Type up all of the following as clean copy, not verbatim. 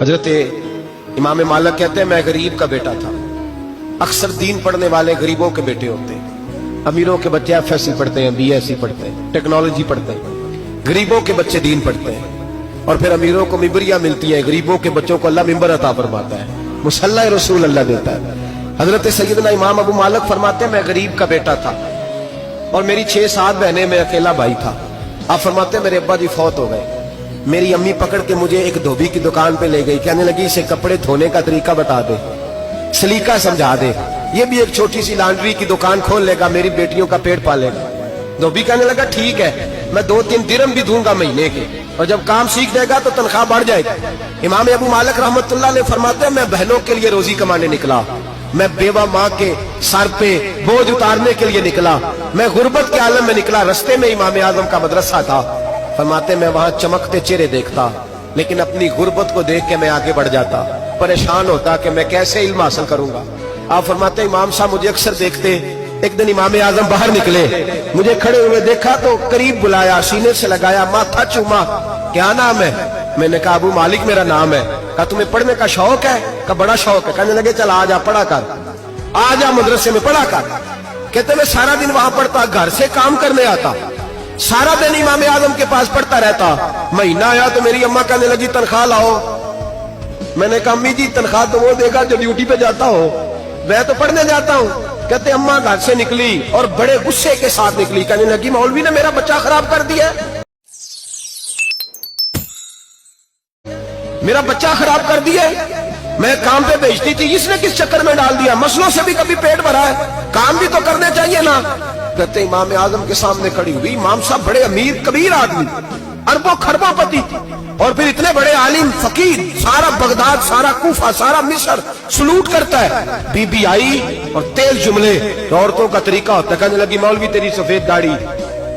हजरत इमाम मालिक कहते हैं मैं गरीब का बेटा था। अक्सर दीन पढ़ने वाले गरीबों के बेटे होते हैं। अमीरों के बच्चे एफएससी पढ़ते हैं, बीएससी पढ़ते हैं, टेक्नोलॉजी पढ़ते हैं। गरीबों के बच्चे दीन पढ़ते हैं और फिर अमीरों को मिंबरियां मिलती हैं। गरीबों के बच्चों को अल्लाह मिंबर अता फरमाता है, मुसल्ला रसूल अल्लाह देता है। हजरत सैयदना इमाम अबू मालिक फरमाते हैं मैं गरीब का बेटा था और मेरी 6-7 बहनें, मैं अकेला भाई था। आप फरमाते हैं मेरे अब्बा जी फौत हो गए। मेरी अम्मी पकड़ के मुझे एक धोबी की दुकान पे ले गई, कहने लगी इसे कपड़े धोने का तरीका बता दे, सलीका समझा दे, ये भी एक छोटी सी लॉन्ड्री की दुकान खोल लेगा, मेरी बेटियों का पेट पालेगा। धोबी कहने लगा ठीक है, मैं 2-3 दिरहम भी दूंगा महीने के, और जब काम सीख देगा तो तनख्वाह बढ़ जाएगी। इमाम अबू मालिक रहमतुल्लाह अलैह फरमाते हैं मैं बहनों के लिए रोजी कमाने निकला, मैं बेवा माँ के सर पे बोझ उतारने के लिए निकला, मैं गुर्बत के आलम में निकला। रस्ते में इमाम आजम का मदरसा था। फरमाते मैं वहां चमकते चेहरे देखता, लेकिन अपनी गुर्बत को देख के मैं आगे बढ़ जाता, परेशान होता कि मैं कैसे इल्म हासिल करूंगा। आप फरमाते इमाम साहब मुझे अक्सर देखते। एक दिन इमाम आजम बाहर निकले, मुझे खड़े हुए देखा तो करीब बुलाया, सीने से लगाया, माथा चूमा, क्या नाम है? मैंने कहा अबू मालिक मेरा नाम है। कहा तुम्हें पढ़ने का शौक है? कहा बड़ा शौक है। कहने लगे चल आ जा पढ़ा कर, आ जा मदरसे में पढ़ा कर। कहते मैं सारा दिन वहां पढ़ता, घर से काम करने आता, सारा दिन इमाम आजम के पास पढ़ता रहता। महीना आया तो मेरी अम्मा कहने लगी तनख्वाह लाओ। मैंने कहा अम्मी जी तनख्वाह तो वो देगा जो ड्यूटी पे जाता हो, मैं तो पढ़ने जाता हूँ। कहते अम्मा घर से निकली और बड़े गुस्से के साथ निकली, कहने लगी मौलवी ने मेरा बच्चा खराब कर दिया, मेरा बच्चा खराब कर दिया, मैं काम पे भेजती थी, इसने किस चक्कर में डाल दिया? मसलों से भी कभी पेट भरा है, काम भी तो करने चाहिए ना। कहते इमाम आजम के सामने खड़ी हुई। इमाम साहब बड़े अमीर कबीर आदमी, अरबों खरबों पति, और फिर इतने बड़े आलिम फकीर, सारा बगदाद, सारा कूफा, सारा मिस्र सलूट करता है। बीबी आई और तेज जुमले, औरतों का तरीका होता है। कहने लगी मौलवी तेरी सफेद दाढ़ी,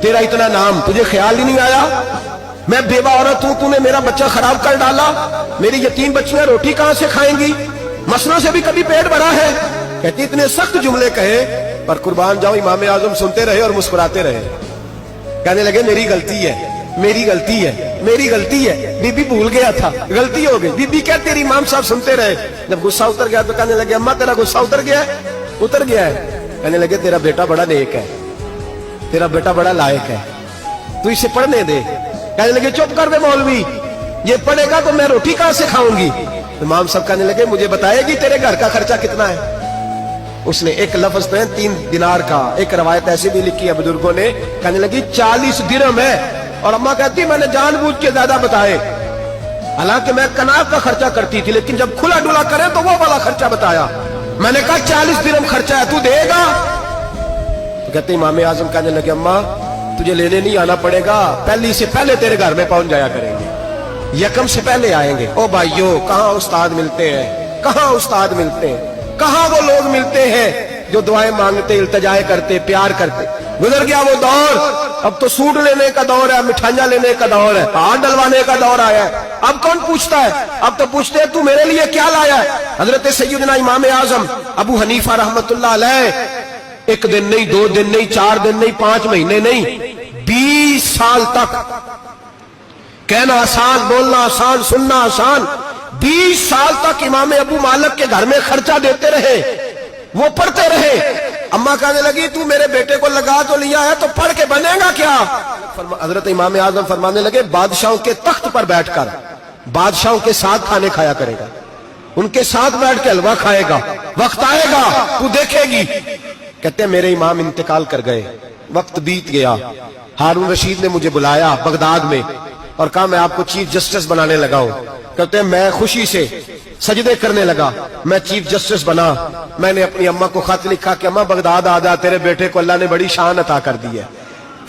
तेरा इतना नाम, तुझे ख्याल ही नहीं आया? मैं बेवा औरत हूं, तूने मेरा बच्चा खराब कर डाला, मेरी यतीम बच्चियां रोटी कहां से खाएंगी? मसलों से भी कभी पेट भरा है? कहती इतने सख्त जुमले कहे, पर कुर्बान जाओ इमाम आजम सुनते रहे और मुस्कुराते रहे। कहने लगे मेरी गलती है, मेरी गलती है, मेरी गलती है, बीबी भूल गया था, गलती हो गई। बीबी क्या तेरी इमाम साहब सुनते रहे। जब गुस्सा उतर गया तो कहने लगे अम्मा तेरा गुस्सा उतर गया है? उतर गया है। कहने लगे तेरा बेटा बड़ा नेक है, तेरा बेटा बड़ा लायक है, तू इसे पढ़ने दे। कहने लगे चुप कर दे मौलवी, ये पढ़ेगा तो मैं रोटी कहां से खाऊंगी? इमाम साहब कहने लगे मुझे बताएगी तेरे घर का खर्चा कितना है? उसने एक लफ्ज तो 3 दिनार का, एक रवायत ऐसी भी लिखी है बुजुर्गों ने, कहने लगी 40 दिरहम है। और अम्मा कहती मैंने जानबूझ के ज्यादा बताए, हालांकि मैं कनाब का खर्चा करती थी, लेकिन जब खुला डुला करे तो वो वाला खर्चा बताया। मैंने कहा 40 दिरहम खर्चा है, तू देगा? तो कहते इमाम आजम कहने लगे अम्मा तुझे लेने नहीं आना पड़ेगा, पहली से पहले तेरे घर में पहुंच जाया करेंगे, यकम से पहले आएंगे। ओ भाइयों कहाँ उस्ताद मिलते हैं, कहाँ उस्ताद मिलते हैं, कहाँ वो लोग मिलते हैं जो दुआएं मांगते, इल्तिजाएं करते, प्यार करते। गुजर गया वो दौर, अब तो सूट लेने का दौर है, मिठाइयां लेने का दौर है, हाथ डलवाने का दौर आया है। अब कौन पूछता है? अब तो पूछते हैं तू मेरे लिए क्या लाया है? हजरत सैयदना इमाम आजम अबू हनीफा रहमतुल्लाह अलैह 1 दिन नहीं, 2 दिन नहीं, 4 दिन नहीं, 5 महीने नहीं, 20 साल तक, कहना आसान, बोलना आसान, सुनना आसान, 20 साल तक इमाम अबू मालिक के घर में खर्चा देते रहे, वो पढ़ते रहे। अम्मा कहने लगी तू मेरे बेटे को लगा तो लिया है, तो पढ़ के बनेगा क्या? हजरत इमाम आजम फरमाने लगे बादशाहों के तख्त पर बैठकर बादशाहों के साथ खाने खाया करेगा, उनके साथ बैठ के हलवा खाएगा, वक्त आएगा तू देखेगी। कहते मेरे इमाम इंतकाल कर गए, वक्त बीत गया। हारून रशीद ने मुझे बुलाया बगदाद में और कहा मैं आपको चीफ जस्टिस बनाने लगा हूं। कहते मैं खुशी से सजदे करने लगा, मैं चीफ जस्टिस बना। मैंने अपनी अम्मा को खत लिखा कि अम्मा बगदाद आ जा, तेरे बेटे को अल्लाह ने बड़ी शान अता कर दी है।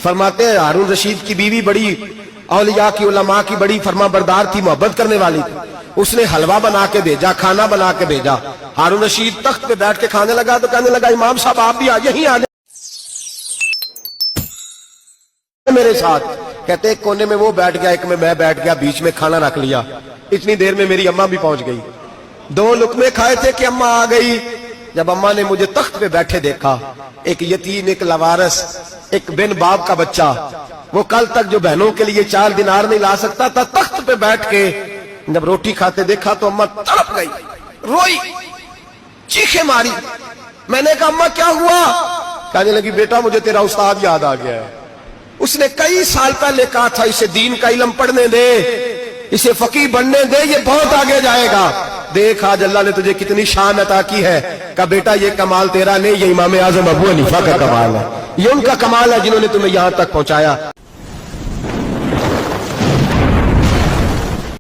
फरमाते हैं हारून रशीद की बीवी बड़ी औलिया की, उलमा की बड़ी फरमा बरदार थी, मोहब्बत करने वाली थी। उसने हलवा बना के भेजा, खाना बना के भेजा। हारून रशीद तख्त पे बैठ के खाने लगा तो कहने लगा इमाम साहब आप भी यहीं आ जाए मेरे साथ। कहते एक कोने में वो बैठ गया, एक में मैं बैठ गया, बीच में खाना रख लिया। इतनी देर में मेरी अम्मा भी पहुंच गई। 2 लुकमे खाए थे कि अम्मा आ गई। जब अम्मा ने मुझे तख्त पे बैठे देखा, एक यतीम, एक लवारस, एक बिन बाप का बच्चा, वो कल तक जो बहनों के लिए 4 दिनार नहीं ला सकता था, तख्त पे बैठ के جب روٹی کھاتے دیکھا تو اماں تڑپ گئی، روئی، چیخیں ماری. میں نے کہا اماں کیا ہوا؟ کہنے لگی بیٹا مجھے تیرا استاد یاد آ گیا ہے. اس نے کئی سال پہلے کہا تھا اسے دین کا علم پڑھنے دے، اسے فقیہ بننے دے، یہ بہت آگے جائے گا. دیکھ آج اللہ نے تجھے کتنی شان عطا کی ہے. کہا بیٹا یہ کمال تیرا نہیں، یہ امام اعظم ابو حنیفہ کا کمال ہے، یہ ان کا کمال ہے جنہوں نے تمہیں یہاں تک پہنچایا.